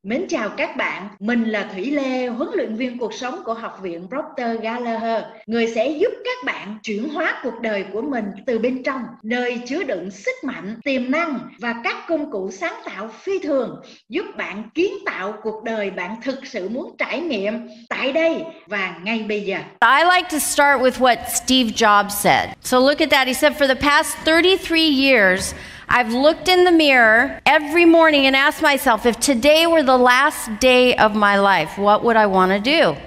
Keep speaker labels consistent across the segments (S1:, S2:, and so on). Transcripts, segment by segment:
S1: Mến chào các bạn, mình là Thủy Lê, huấn luyện viên cuộc sống của Học viện Proctor Gallagher, người sẽ giúp các bạn chuyển hóa cuộc đời của mình từ bên trong, nơi chứa đựng sức mạnh, tiềm năng và các công cụ sáng tạo phi thường, giúp bạn kiến tạo cuộc đời bạn thực sự muốn trải nghiệm tại đây và ngay bây giờ.
S2: I like to start with what Steve Jobs said. So look at that. He said, for the past 33 years, I've looked in the mirror every morning and asked myself, if today were the last day of my life, what would I want to do?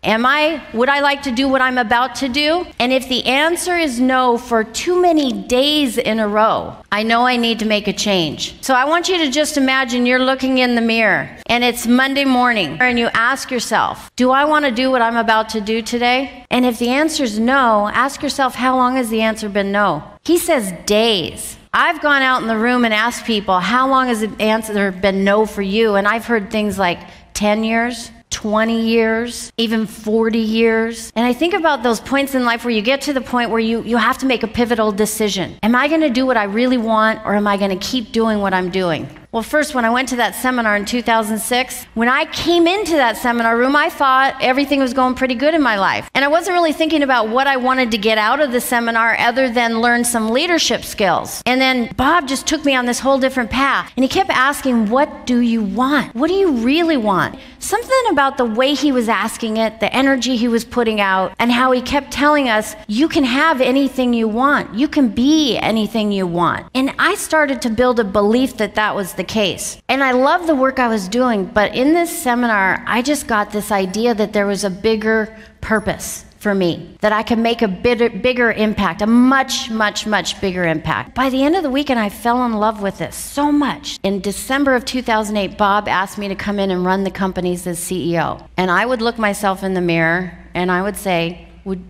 S2: Would I like to do what I'm about to do? And if the answer is no for too many days in a row, I know I need to make a change. So I want you to just imagine you're looking in the mirror and it's Monday morning and you ask yourself, do I want to do what I'm about to do today? And if the answer is no, ask yourself, how long has the answer been no? He says days. I've gone out in the room and asked people, how long has the answer been no for you? And I've heard things like 10 years, 20 years, even 40 years. And I think about those points in life where you get to the point where you have to make a pivotal decision. Am I going to do what I really want, or am I going to keep doing what I'm doing? Well, first, when I went to that seminar in 2006, when I came into that seminar room, I thought everything was going pretty good in my life. And I wasn't really thinking about what I wanted to get out of the seminar other than learn some leadership skills. And then Bob just took me on this whole different path. And he kept asking, what do you want? What do you really want? Something about the way he was asking it, the energy he was putting out, and how he kept telling us, you can have anything you want. You can be anything you want. And I started to build a belief that that was the case. And I love the work I was doing, but in this seminar, I just got this idea that there was a bigger purpose for me, that I could make a bigger impact, a much, much, much bigger impact. By the end of the weekend, I fell in love with this so much. In December of 2008, Bob asked me to come in and run the companies as CEO. And I would look myself in the mirror and I would say,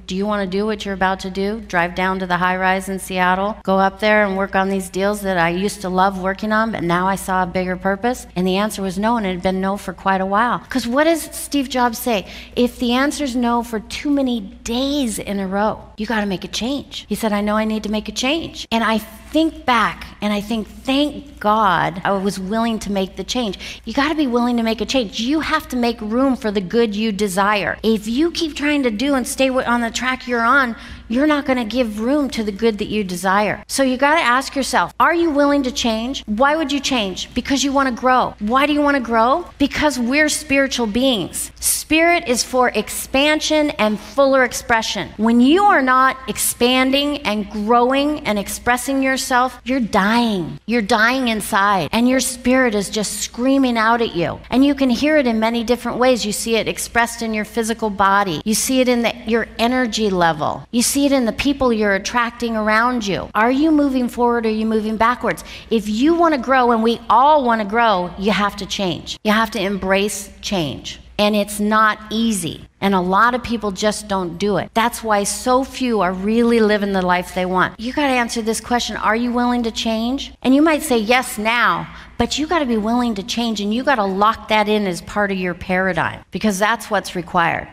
S2: do you want to do what you're about to do? Drive down to the high-rise in Seattle, go up there and work on these deals that I used to love working on, but now I saw a bigger purpose? And the answer was no, and it had been no for quite a while. Because what does Steve Jobs say? If the answer is no for too many days in a row, you got to make a change. He said, I know I need to make a change. And I think back and I think, thank God I was willing to make the change. You got to be willing to make a change. You have to make room for the good you desire. If you keep trying to do and stay on the track you're on, you're not going to give room to the good that you desire. So you got to ask yourself, are you willing to change? Why would you change? Because you want to grow. Why do you want to grow? Because we're spiritual beings. Spirit is for expansion and fuller expression. When you are not expanding and growing and expressing yourself, you're dying. You're dying inside, and your spirit is just screaming out at you. And you can hear it in many different ways. You see it expressed in your physical body. You see it in your energy level. You see it in the people you're attracting around you. Are you moving forward or are you moving backwards? If you want to grow, and we all want to grow, you have to change. You have to embrace change. And it's not easy. And a lot of people just don't do it. That's why so few are really living the life they want. You got to answer this question, are you willing to change? And you might say yes now, but you got to be willing to change, and you got to lock that in as part of your paradigm, because that's what's required.